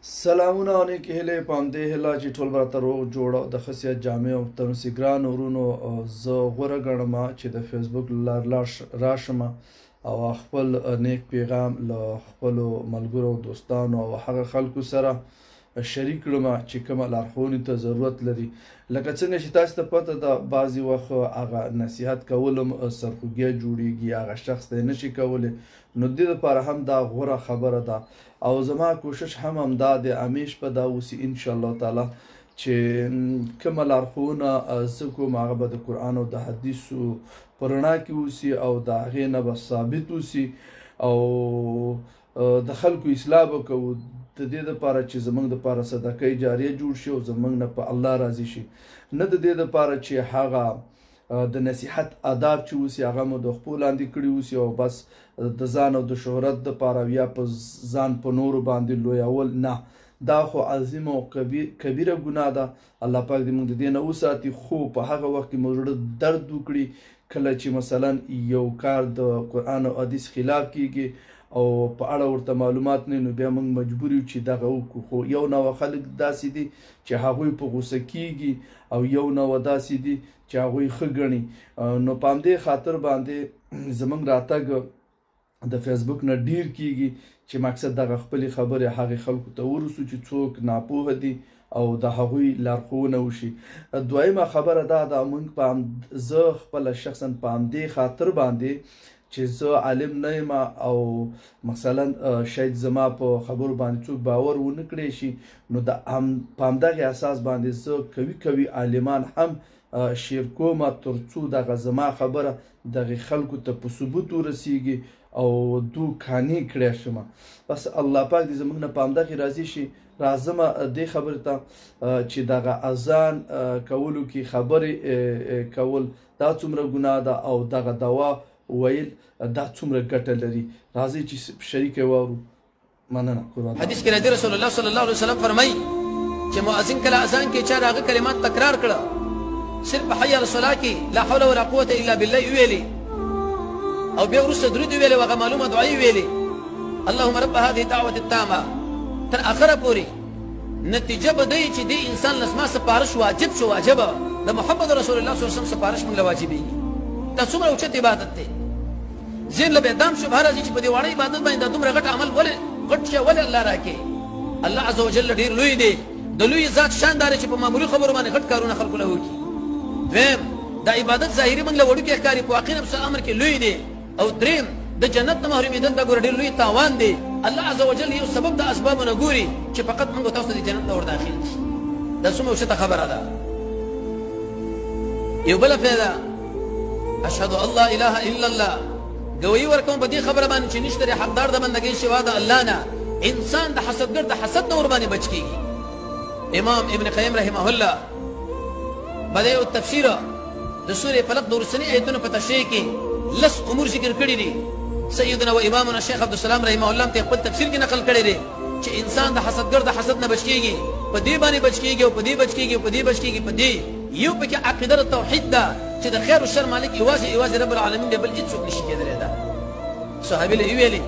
سلامونه او نیکې هیلې په همدې هیله چې ټول به راته روغ جوړ او د ښه صحت جامع او ترمسې ګران ورونو زه غوره ګڼم چې د فیسبوک له لارې راشم او خپل نیک پیغام له خپلو ملګرو او دوستانو او هغه خلکو سره شریک کړم چې کومه لارښوونې ته ضرورت لري. لکه څنګه چې تاسو ته پته ده بعضې وخت هغه نصیحت کول هم سرخوږی جوړیږي، هغه شخص ته یې نشي کولی، نو دې دپاره هم دا غوره خبره ده او زما کوشش هم همدا دی همیش به دا اوسي انشاءالله تعالی چې کومه لارښوونه زه کوم هغه به د قرآن او د حدیثو په رڼا کې اوسي او د هغې نه به ثابت اوسي او د خلکو اصلاح به کوو د دې دپاره چې زموږ دپاره صدقه جاریه جوړ شي او زموږ نه په الله راضي شي، نه د دې دپاره چې هغه د نصیحت آداب چې اوسي هغه مو د خپو لاندې کړي اوسي او بس د ځان او د شهرت دپاره یا په ځان په نورو باندې لویول. نه، دا خو عظیمه او کبیره ګناه ده. الله پاک دې موږ د دې نه وساتي، خو په هغه وخت کې مو زړه درد وکړي کله چې مثلا یو کار د قرآن او حدیث خلاف کیږي او په اړه ورته معلومات نه، نو بیا موږ مجبور یو چې دغه وکړو. خو یو نوع خلک داسې دي چې هغوی په غوسه کیږي او یو نوع داسې دي چې هغوی ښه ګڼي. نو په همدې خاطر باندې زموږ راتګ د فیسبوک نه ډیر کیږي چې مقصد دغه خپلې خبرې هغې خلکو ته ورسو چې څوک ناپوهه دي او د هغوی لارښوونه وشي. دویمه خبره دا ده، موږ زه خپله شخصا په همدې خاطر باندې چې زه عالم نه یم او مثلا شاید زما په خبرو باندې څوک باور ونه کړی شي، نو په همدغې اساس باندې زه کوي عالمان هم شیر کوم تر څو دغه زما خبره دغې خلکو ته په ثبوت ورسیږي او دو کانې کړی شم. بس الله پاک دې زموږ نه په همدغې راضي شي. راځم دې خبرې ته چې دغه اذان کولو کې خبرې کول دا څومره ګناه ده او دغه دوا ویل دا څومره ګټه لري. راځئ چې شریک یې واورو. مننه. حدیث کې راځي رسول الله صلی الله علیه وسلم فرمایي چې مؤذن کله اذان کې چا د هغه کلمات تکرار کړه، صرف په حي علی الصلاة کې لا حول ولا قوة الا بالله ویلي او بیا وروسته درود ویلي او هغه معلومه دعایي ویلي اللهم رب هذه الدعوة التامة تر اخره پورې، نتیجه به دی چې دې انسان لسما سپارش واجب شو، واجبه د محمد رسول الله صلی الله علیه وسلم سپارش موږ له واجبېږي. دا څومره اوچت عبادت دی. ذهن له به دام شبهه راځي چې په دې واړه عبادت باندې دا دومره غټ عمل ولې غټ شی ولې الله راکړي. الله عز وجل ډېر لوی دی، د لوی ذات شان داره چې په معمولي خبرو باندې غټ کارونه خلکو له وکړي. دویم دا عبادت ظاهري موږ له وړوکی ښکاري، په واقع نفس امر کې لوی دی. او دریم د جنت نه محرومېدل دا ګوره ډېر لوی تاوان دی. الله عز وجل یو سبب د اسبابو نه ګوري چې فقط موږ تاسو د جنت ته ور داخل شي. دا څومره اوچته خبره ده. یو بله فایده، اشهد ان لا اله الا الله، گویی ورکوم په دې خبره باندې چې نشته حقدار د بندګۍ سوا د الله نه. انسان د حسدګر د حسد نه ورباندې بچ کیږي. امام ابن قیم رحمه الله بدایع التفسیر د سورې فلق د وروستني ایتونو په تشریح کې لس امور ذکر کړي دي. سیدنا و امامنا شیخ عبدالسلام رحمه الله ته خپل تفسیر کې نقل کړی دی چې انسان د حسدګر د حسد نه بچ کیږي، په دې باندې بچ کیږي او په دې بچ کیږي او په دې بچ کیږي. په دې یو پکې عقیده توحید ده چې د خیر او شر مالک یوازې رب العالمین دی، بل هیڅ څوک نشي کېدلی. ده صحابي له ویلي